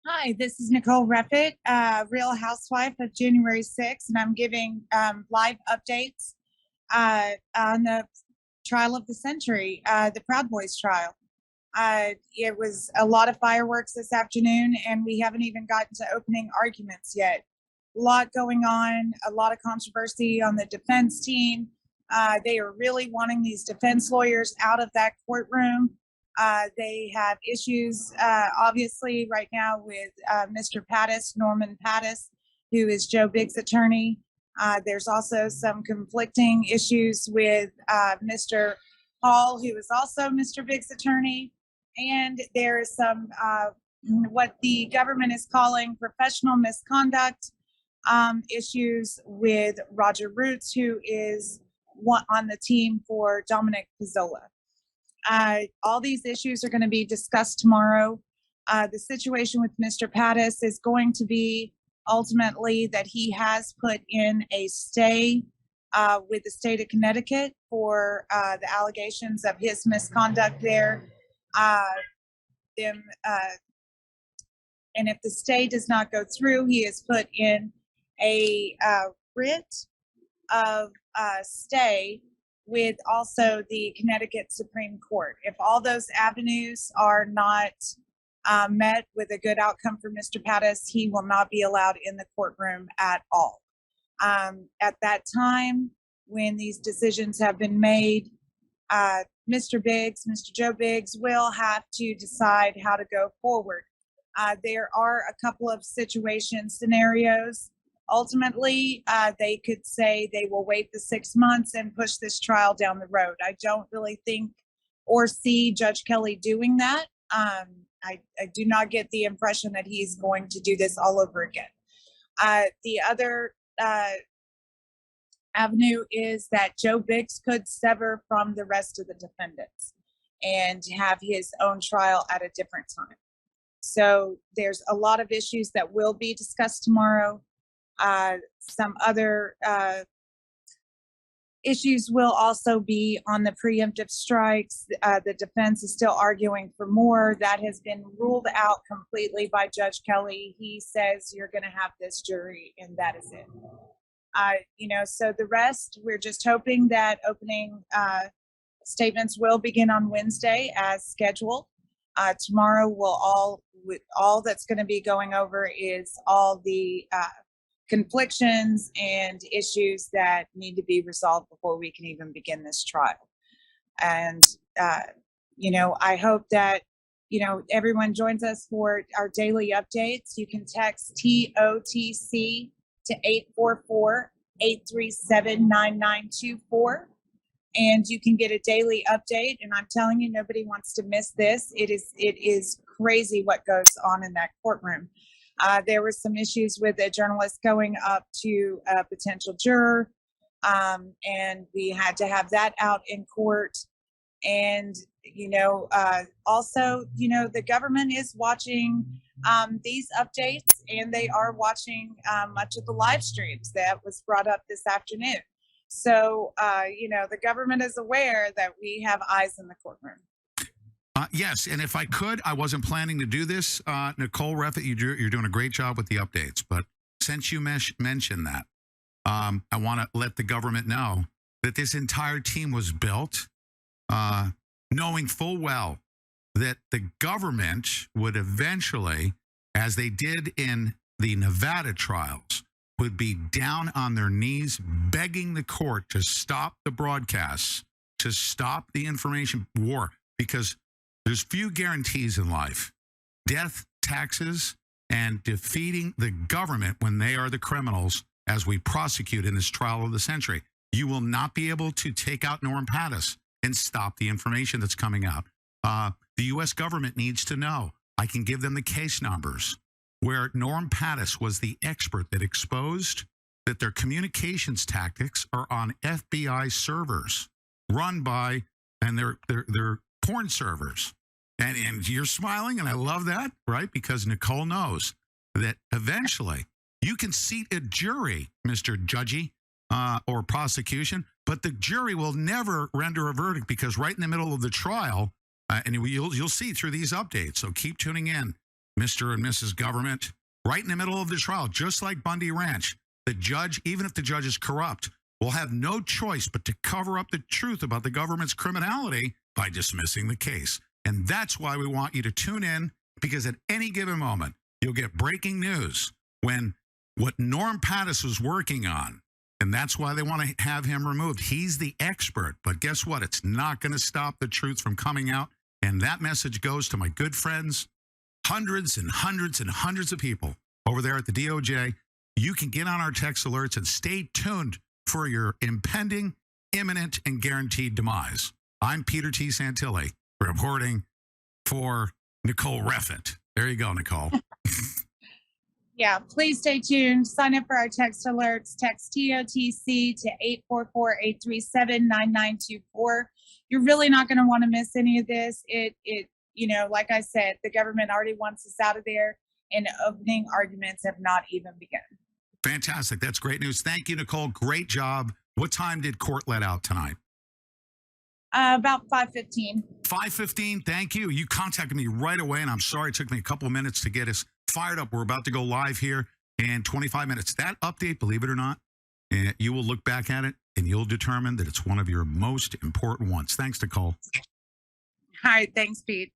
Hi, this is Nicole Reffitt, Real Housewife of January 6th, and I'm giving live updates on the trial of the century, the Proud Boys trial. It was a lot of fireworks this afternoon, and we haven't even gotten to opening arguments yet. A lot going on, a lot of controversy on the defense team. They are really wanting these defense lawyers out of that courtroom. They have issues, obviously, right now with Mr. Pattis, Norman Pattis, who is Joe Biggs' attorney. There's also some conflicting issues with Mr. Hall, who is also Mr. Biggs' attorney. And there is some, what the government is calling professional misconduct issues with Roger Roots, who is on the team for Dominic Pizzola. All these issues are going to be discussed tomorrow. The situation with Mr. Pattis is going to be ultimately that he has put in a stay with the state of Connecticut for the allegations of his misconduct there. And if the stay does not go through, he has put in a writ of stay with also the Connecticut Supreme Court. If all those avenues are not met with a good outcome for Mr. Pattis, he will not be allowed in the courtroom at all. At that time, when these decisions have been made, Mr. Biggs, Mr. Joe Biggs, will have to decide how to go forward. There are a couple of scenarios. Ultimately, they could say they will wait the 6 months and push this trial down the road. I don't really think or see Judge Kelly doing that. I do not get the impression that he's going to do this all over again. The other avenue is that Joe Biggs could sever from the rest of the defendants and have his own trial at a different time. So there's a lot of issues that will be discussed tomorrow. Some other issues will also be on the preemptive strikes. The defense is still arguing for more. That has been ruled out completely by Judge Kelly. He says you're going to have this jury, and that is it. So the rest, we're just hoping that opening statements will begin on Wednesday as scheduled. Tomorrow all that's going to be going over is all the conflictions and issues that need to be resolved before we can even begin this trial. And, I hope that, everyone joins us for our daily updates. You can text TOTC to 844-837-9924. And you can get a daily update. And I'm telling you, nobody wants to miss this. It is crazy what goes on in that courtroom. There were some issues with a journalist going up to a potential juror, and we had to have that out in court. And, also, the government is watching these updates, and they are watching much of the live streams that was brought up this afternoon. So, the government is aware that we have eyes in the courtroom. Yes, and if I could, I wasn't planning to do this. Nicole Reffitt, you're doing a great job with the updates. But since you mentioned that, I want to let the government know that this entire team was built knowing full well that the government would eventually, as they did in the Nevada trials, would be down on their knees begging the court to stop the broadcasts, to stop the information war, because there's few guarantees in life. Death, taxes, and defeating the government when they are the criminals as we prosecute in this trial of the century. You will not be able to take out Norm Pattis and stop the information that's coming out. The U.S. government needs to know. I can give them the case numbers where Norm Pattis was the expert that exposed that their communications tactics are on FBI servers run by, and they're porn servers. And you're smiling, and I love that, right? Because Nicole knows that eventually you can seat a jury, Mr. Judgy, or prosecution, but the jury will never render a verdict because right in the middle of the trial, and you'll see through these updates, so keep tuning in. Mr. and Mrs. Government, right in the middle of the trial, just like Bundy Ranch. The judge, even if the judge is corrupt, will have no choice but to cover up the truth about the government's criminality by dismissing the case. And that's why we want you to tune in, because at any given moment, you'll get breaking news when what Norm Pattis was working on, and that's why they want to have him removed. He's the expert, but guess what? It's not going to stop the truth from coming out. And that message goes to my good friends, hundreds and hundreds and hundreds of people over there at the DOJ. You can get on our text alerts and stay tuned for your impending, imminent, and guaranteed demise. I'm Peter T. Santilli, reporting for Nicole Reffitt. There you go, Nicole. Yeah, please stay tuned. Sign up for our text alerts. Text TOTC to 844-837-9924. You're really not going to want to miss any of this. Like I said, the government already wants us out of there, and opening arguments have not even begun. Fantastic. That's great news. Thank you, Nicole. Great job. What time did court let out tonight? About 5:15. 5:15. Thank you. You contacted me right away, and I'm sorry it took me a couple of minutes to get us fired up. We're about to go live here in 25 minutes. That update, believe it or not, you will look back at it, and you'll determine that it's one of your most important ones. Thanks, Nicole. All right. Thanks, Pete.